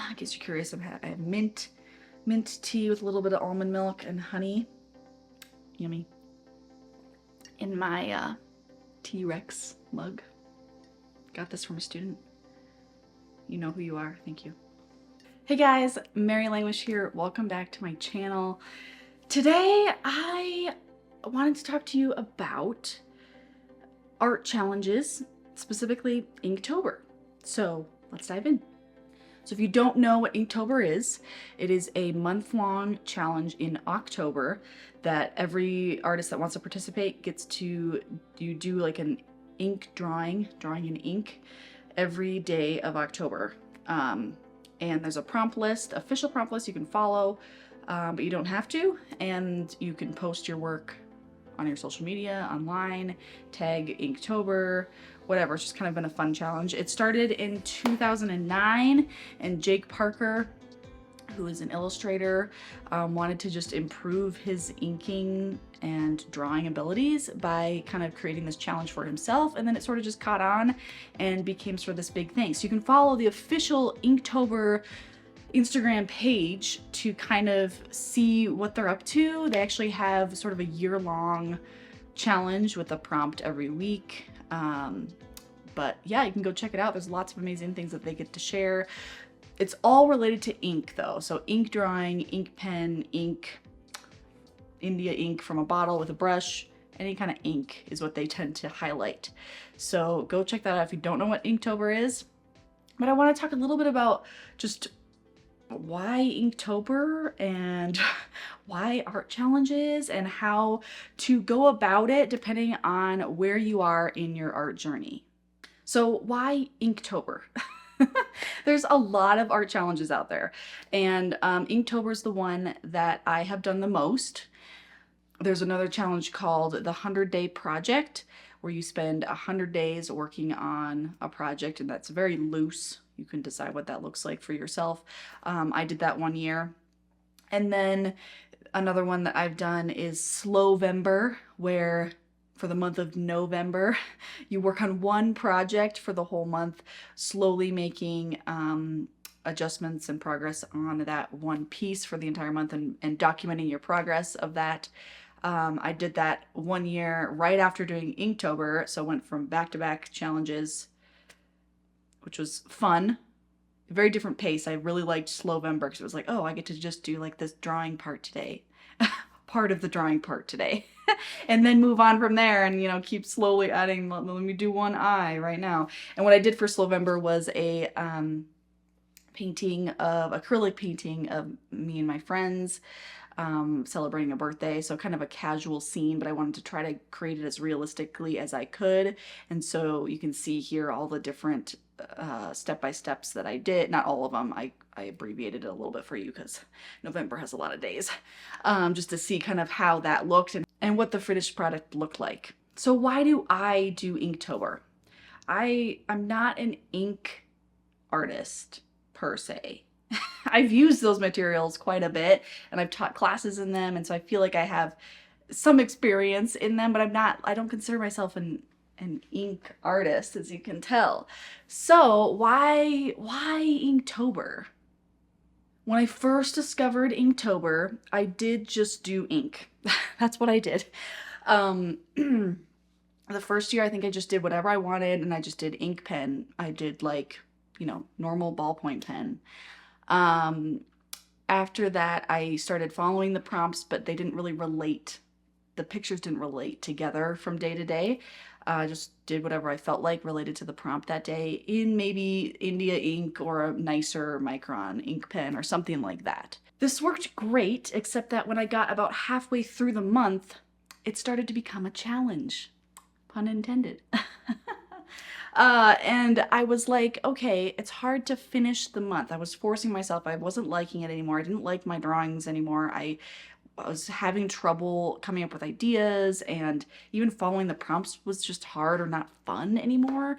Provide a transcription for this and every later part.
in case you're curious, I have mint tea with a little bit of almond milk and honey. Yummy. In my T-Rex mug. Got this from a student. You know who you are. Thank you. Hey guys, Mary Languish here. Welcome back to my channel. Today I wanted to talk to you about art challenges, specifically Inktober. So let's dive in. So if you don't know what Inktober is, it is a month-long challenge in October that every artist that wants to participate gets to do like an ink drawing in ink every day of October. And there's a prompt list, official prompt list you can follow, but you don't have to, and you can post your work on your social media, online, tag Inktober, whatever. It's just kind of been a fun challenge. It started in 2009, and Jake Parker, who is an illustrator, wanted to just improve his inking and drawing abilities by kind of creating this challenge for himself, and then it sort of just caught on and became sort of this big thing. So you can follow the official Inktober Instagram page to kind of see what they're up to. They actually have sort of a year-long challenge with a prompt every week. But yeah, you can go check it out. There's lots of amazing things that they get to share. It's all related to ink though. So ink drawing, ink pen, ink, India ink from a bottle with a brush, any kind of ink is what they tend to highlight. So go check that out if you don't know what Inktober is. But I want to talk a little bit about just why Inktober and why art challenges and how to go about it depending on where you are in your art journey. So why Inktober? There's a lot of art challenges out there, and Inktober is the one that I have done the most. There's another challenge called the 100-Day Project, where you spend 100 days working on a project, and that's very loose. You can decide what that looks like for yourself. I did that 1 year. And then another one that I've done is Slowvember, where for the month of November, you work on one project for the whole month, slowly making adjustments and progress on that one piece for the entire month, and documenting your progress of that. I did that 1 year right after doing Inktober, so went from back-to-back challenges, which was fun. A very different pace. I really liked Slowvember because it was like, oh, I get to just do like this drawing part today, part of the drawing part today, and then move on from there and, you know, keep slowly adding. Let me do one eye right now. And what I did for Slowvember was a acrylic painting of me and my friends celebrating a birthday, so kind of a casual scene, but I wanted to try to create it as realistically as I could. And so you can see here all the different step-by-steps that I did. Not all of them. I abbreviated it a little bit for you because November has a lot of days, just to see kind of how that looked and what the finished product looked like. So why do I do Inktober? I'm not an ink artist per se. I've used those materials quite a bit, and I've taught classes in them, and so I feel like I have some experience in them, but I don't consider myself an ink artist, as you can tell. So why Inktober? When I first discovered Inktober, I did just do ink. That's what I did. The first year, I think I just did whatever I wanted, and I just did ink pen. I did like, you know, normal ballpoint pen. After that, I started following the prompts, but they didn't really relate. The pictures didn't relate together from day to day. I just did whatever I felt like related to the prompt that day in maybe India ink or a nicer Micron ink pen or something like that. This worked great, except that when I got about halfway through the month, it started to become a challenge. Pun intended. And I was like, okay, it's hard to finish the month. I was forcing myself. I wasn't liking it anymore. I didn't like my drawings anymore. I was having trouble coming up with ideas, and even following the prompts was just hard or not fun anymore.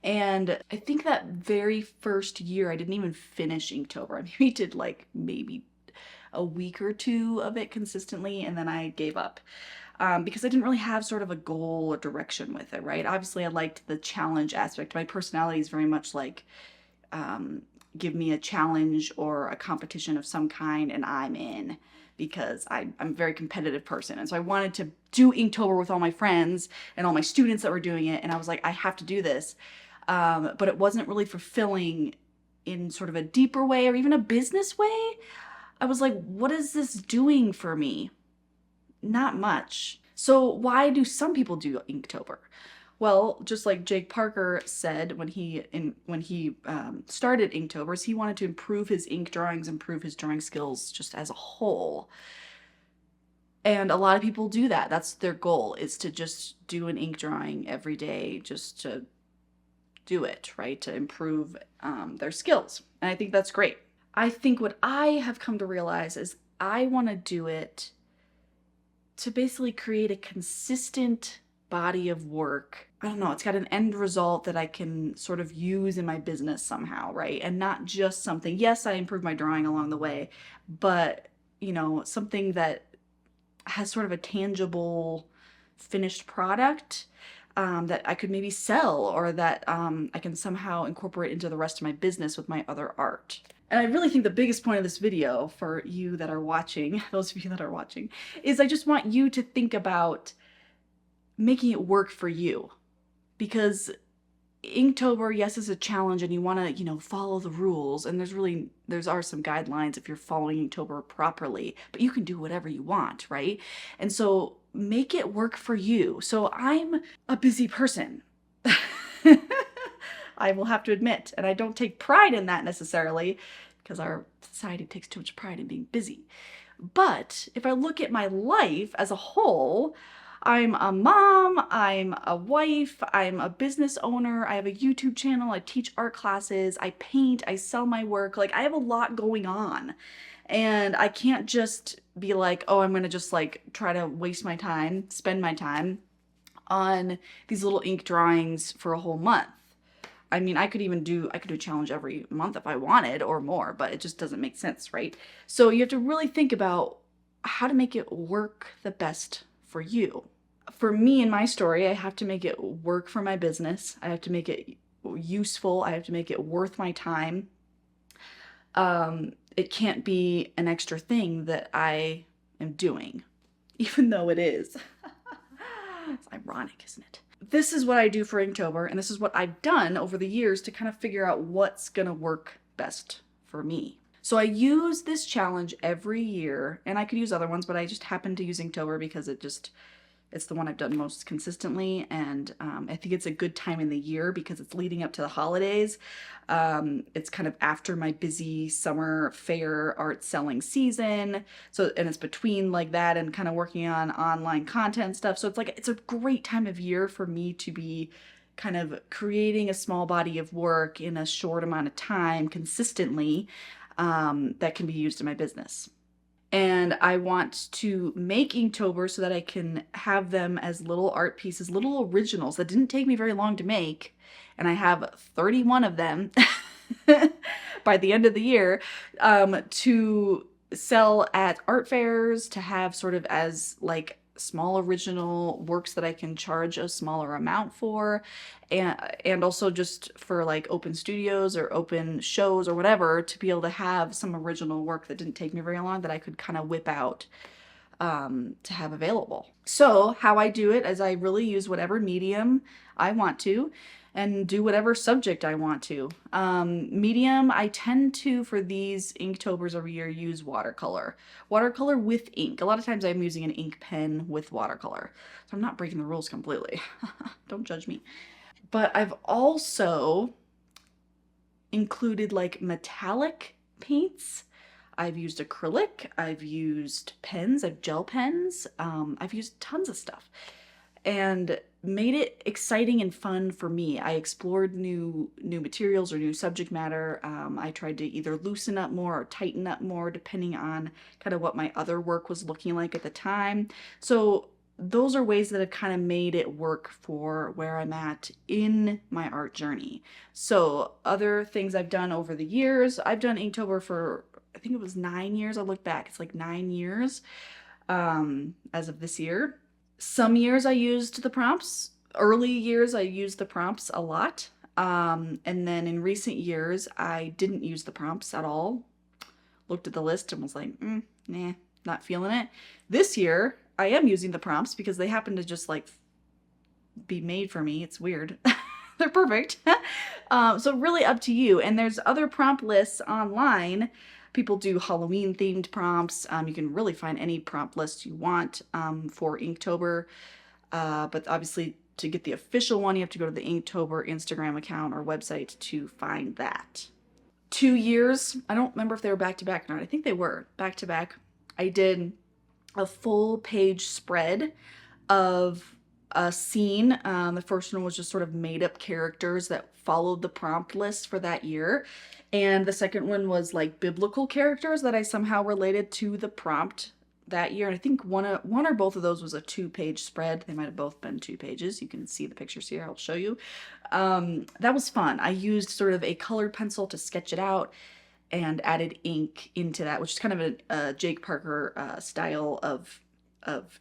And I think that very first year, I didn't even finish Inktober. I maybe did like maybe a week or two of it consistently, and then I gave up. Because I didn't really have sort of a goal or direction with it, right? Obviously, I liked the challenge aspect. My personality is very much like, give me a challenge or a competition of some kind, and I'm in, because I'm a very competitive person. And so I wanted to do Inktober with all my friends and all my students that were doing it. And I was like, I have to do this. But it wasn't really fulfilling in sort of a deeper way or even a business way. I was like, what is this doing for me? Not much. So why do some people do Inktober? Well, just like Jake Parker said when he started Inktober, he wanted to improve his ink drawings, improve his drawing skills just as a whole. And a lot of people do that. That's their goal, is to just do an ink drawing every day, just to do it, right? To improve their skills. And I think that's great. I think what I have come to realize is I want to do it to basically create a consistent body of work. I don't know, it's got an end result that I can sort of use in my business somehow, right? And not just something, yes, I improved my drawing along the way, but, you know, something that has sort of a tangible finished product that I could maybe sell, or that I can somehow incorporate into the rest of my business with my other art. And I really think the biggest point of this video for you that are watching, those of you that are watching, is I just want you to think about making it work for you. Because Inktober, yes, is a challenge and you want to, you know, follow the rules. And there are some guidelines if you're following Inktober properly, but you can do whatever you want, right? And so make it work for you. So I'm a busy person. I will have to admit, and I don't take pride in that necessarily, because our society takes too much pride in being busy. But if I look at my life as a whole, I'm a mom, I'm a wife, I'm a business owner, I have a YouTube channel, I teach art classes, I paint, I sell my work. Like, I have a lot going on. And I can't just be like, oh, I'm gonna just like try to waste my time, spend my time on these little ink drawings for a whole month. I mean, I could do a challenge every month if I wanted, or more, but it just doesn't make sense, right? So you have to really think about how to make it work the best for you. For me, in my story, I have to make it work for my business. I have to make it useful. I have to make it worth my time. It can't be an extra thing that I am doing, even though it is. It's ironic, isn't it? This is what I do for Inktober, and this is what I've done over the years to kind of figure out what's gonna work best for me. So I use this challenge every year, and I could use other ones, but I just happen to use Inktober because it's the one I've done most consistently, and I think it's a good time in the year because it's leading up to the holidays. It's kind of after my busy summer fair art selling season, and it's between like that and kind of working on online content stuff. So it's a great time of year for me to be kind of creating a small body of work in a short amount of time consistently, that can be used in my business. And I want to make Inktober so that I can have them as little art pieces, little originals that didn't take me very long to make. And I have 31 of them by the end of the year, to sell at art fairs, to have sort of as like small original works that I can charge a smaller amount for, and also just for like open studios or open shows or whatever, to be able to have some original work that didn't take me very long that I could kind of whip out to have available. So how I do it is I really use whatever medium I want to and do whatever subject I want to. Medium, I tend to, for these Inktobers every year, use watercolor. Watercolor with ink. A lot of times I'm using an ink pen with watercolor. So I'm not breaking the rules completely. Don't judge me. But I've also included like metallic paints. I've used acrylic, I've used pens, I've gel pens, I've used tons of stuff, and made it exciting and fun for me. I explored new materials or new subject matter. I tried to either loosen up more or tighten up more depending on kind of what my other work was looking like at the time. So those are ways that have kind of made it work for where I'm at in my art journey. So other things I've done over the years, I've done Inktober for, I think it was 9 years. I look back, it's like 9 years as of this year. Some years I used the prompts. Early years I used the prompts a lot. And then in recent years, I didn't use the prompts at all. Looked at the list and was like, nah, not feeling it. This year, I am using the prompts because they happen to just like be made for me. It's weird. They're perfect. So really up to you. And there's other prompt lists online. People do Halloween themed prompts. You can really find any prompt list you want for Inktober. But obviously to get the official one, you have to go to the Inktober Instagram account or website to find that. 2 years, I don't remember if they were back to back or not. I think they were back to back. I did a full page spread of a scene. The first one was just sort of made up characters that followed the prompt list for that year. And the second one was like biblical characters that I somehow related to the prompt that year. And I think one or both of those was a 2-page spread. They might have both been 2 pages. You can see the pictures here. I'll show you. That was fun. I used sort of a colored pencil to sketch it out and added ink into that, which is kind of a Jake Parker style of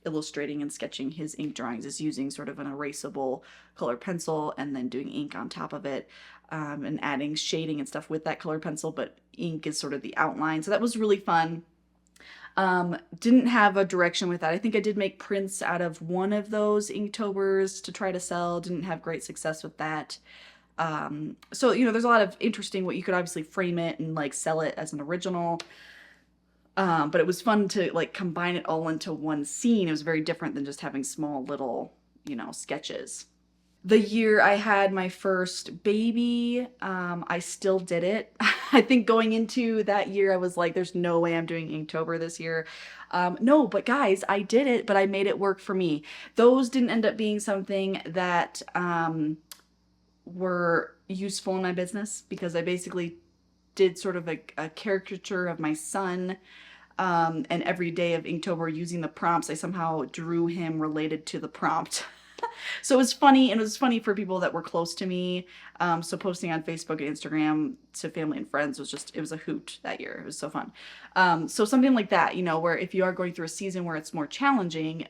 illustrating and sketching his ink drawings, is using sort of an erasable colored pencil and then doing ink on top of it, and adding shading and stuff with that colored pencil, but ink is sort of the outline. So that was really fun. Didn't have a direction with that. I think I did make prints out of one of those Inktobers to try to sell. Didn't have great success with that. So, you know, there's a lot of interesting what you could obviously frame it and like sell it as an original. But it was fun to like combine it all into one scene. It was very different than just having small little, you know, sketches. The year I had my first baby, I still did it. I think going into that year, I was like, there's no way I'm doing Inktober this year. No, but guys, I did it, but I made it work for me. Those didn't end up being something that were useful in my business because I basically did sort of a caricature of my son. And every day of Inktober using the prompts, I somehow drew him related to the prompt. So it was funny, and it was funny for people that were close to me. So posting on Facebook and Instagram to family and friends was just, it was a hoot that year. It was so fun. So something like that, you know, where if you are going through a season where it's more challenging,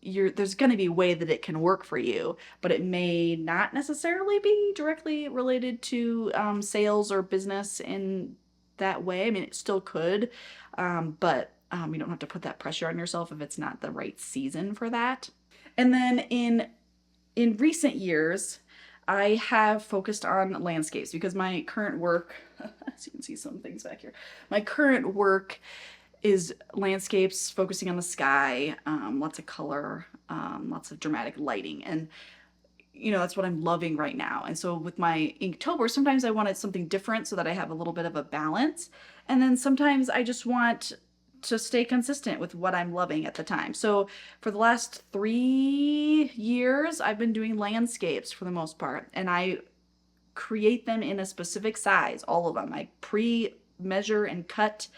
there's going to be a way that it can work for you, but it may not necessarily be directly related to sales or business in that way. I mean, it still could, but you don't have to put that pressure on yourself if it's not the right season for that. And then in recent years, I have focused on landscapes because my current work, as you can see some things back here, my current work is landscapes, focusing on the sky, lots of color, lots of dramatic lighting. And, you know, that's what I'm loving right now. And so with my Inktober, sometimes I wanted something different so that I have a little bit of a balance. And then sometimes I just want to stay consistent with what I'm loving at the time. So for the last 3 years, I've been doing landscapes for the most part, and I create them in a specific size, all of them. I pre-measure and cut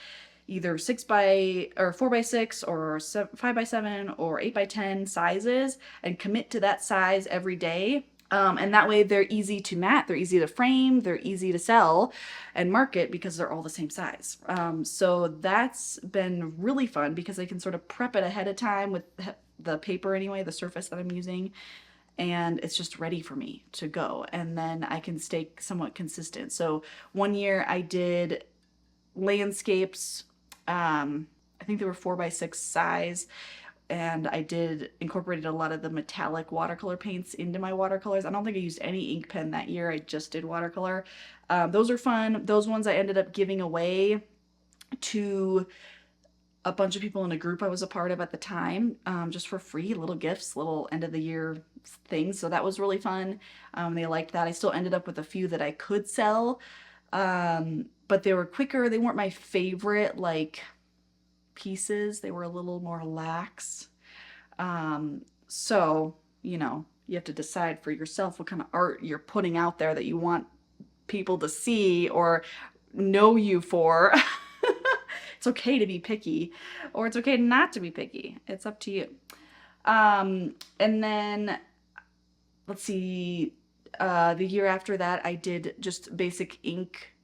either 4x6 or 5x7 or 8x10 sizes and commit to that size every day. And that way they're easy to mat, they're easy to frame, they're easy to sell and market because they're all the same size. So that's been really fun because I can sort of prep it ahead of time with the paper anyway, the surface that I'm using, and it's just ready for me to go. And then I can stay somewhat consistent. So one year I did landscapes, I think they were 4x6 size, and I incorporated a lot of the metallic watercolor paints into my watercolors. I don't think I used any ink pen that year. I just did watercolor. Those are fun. Those ones I ended up giving away to a bunch of people in a group I was a part of at the time, just for free, little gifts, little end of the year things. So that was really fun. They liked that. I still ended up with a few that I could sell, but they were quicker. They weren't my favorite, like, pieces. They were a little more lax. So, you know, you have to decide for yourself what kind of art you're putting out there that you want people to see or know you for. It's okay to be picky, or it's okay not to be picky. It's up to you. And then, let's see, the year after that, I did just basic ink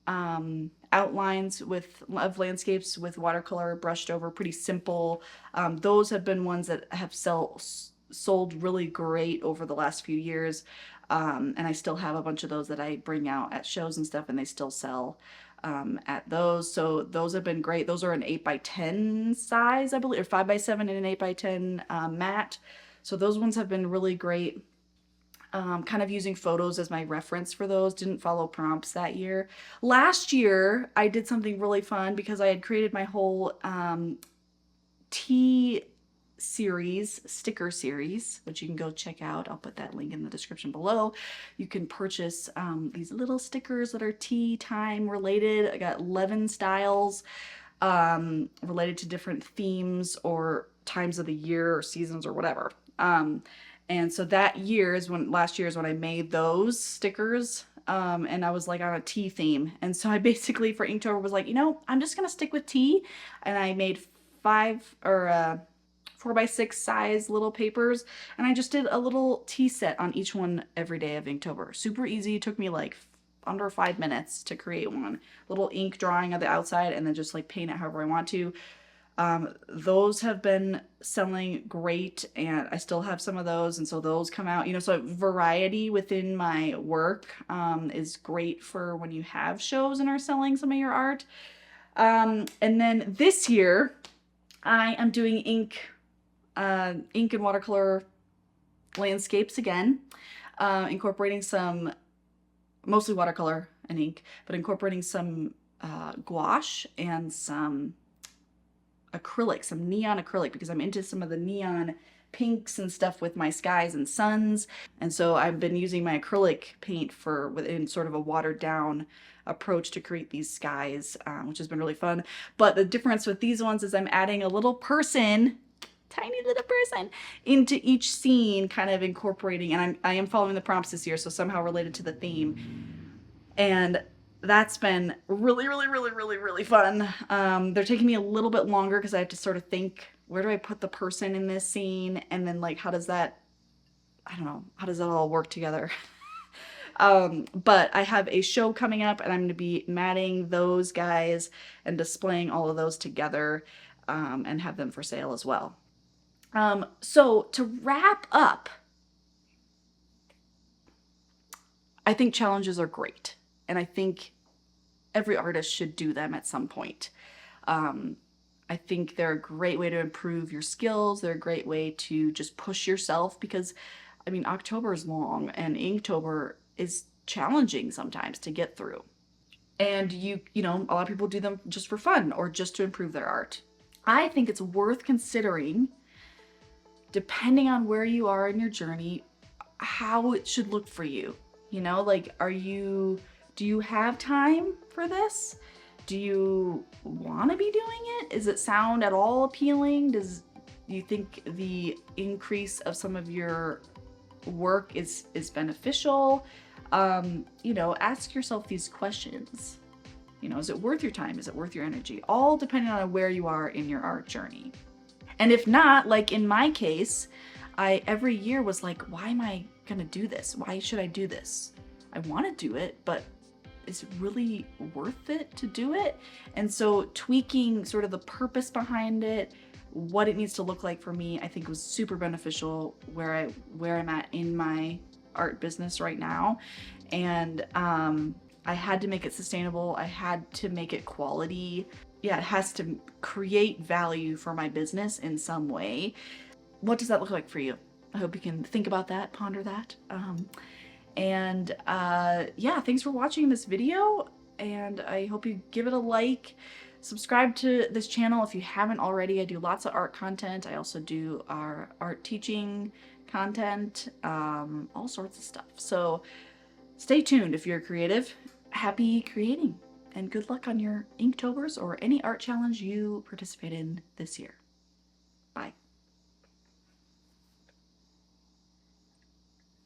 outlines of landscapes with watercolor brushed over, pretty simple. Those have been ones that have sold really great over the last few years. And I still have a bunch of those that I bring out at shows and stuff, and they still sell at those. So those have been great. Those are an 8x10 size, I believe, or 5x7 and an 8x10 mat. So those ones have been really great. Kind of using photos as my reference for those. Didn't follow prompts that year. Last year, I did something really fun because I had created my whole tea series, sticker series, which you can go check out. I'll put that link in the description below. You can purchase these little stickers that are tea time related. I got 11 styles related to different themes or times of the year or seasons or whatever. And so that year is when, last year is when I made those stickers. And I was like on a tea theme. And so I basically for Inktober was like, you know, I'm just going to stick with tea. And I made 4x6 size little papers. And I just did a little tea set on each one every day of Inktober. Super easy. It took me like under 5 minutes to create one. Little ink drawing of the outside and then just like paint it however I want to. Those have been selling great, and I still have some of those, and so those come out, you know, so variety within my work is great for when you have shows and are selling some of your art. And then this year I am doing ink and watercolor landscapes again, incorporating some, mostly watercolor and ink, but incorporating some gouache and some acrylic, some neon acrylic, because I'm into some of the neon pinks and stuff with my skies and suns. And so I've been using my acrylic paint in sort of a watered down approach to create these skies, which has been really fun. But the difference with these ones is I'm adding a little person, tiny little person, into each scene, kind of incorporating, and I am following the prompts this year, so somehow related to the theme. And that's been really, really, really, really, really fun. They're taking me a little bit longer because I have to sort of think, where do I put the person in this scene? And then like, how does that, I don't know, how does that all work together? But I have a show coming up and I'm going to be matting those guys and displaying all of those together and have them for sale as well. So to wrap up, I think challenges are great. And I think every artist should do them at some point. I think they're a great way to improve your skills. They're a great way to just push yourself because, I mean, October is long and Inktober is challenging sometimes to get through. And you know, a lot of people do them just for fun or just to improve their art. I think it's worth considering, depending on where you are in your journey, how it should look for you. You know, like, do you have time for this? Do you want to be doing it? Does it sound at all appealing? Do you think the increase of some of your work is beneficial? You know, ask yourself these questions. You know, is it worth your time? Is it worth your energy? All depending on where you are in your art journey. And if not, like in my case, I every year was like, why am I gonna do this? Why should I do this? I want to do it, but is it really worth it to do it? And so tweaking sort of the purpose behind it, what it needs to look like for me, I think was super beneficial where I'm at in my art business right now. And I had to make it sustainable. I had to make it quality. Yeah, it has to create value for my business in some way. What does that look like for you? I hope you can think about that, ponder that. Yeah, thanks for watching this video, and I hope you give it a like. Subscribe to this channel if you haven't already. I do lots of art content. I also do our art teaching content, all sorts of stuff. So stay tuned if you're creative. Happy creating, and good luck on your Inktobers or any art challenge you participate in this year.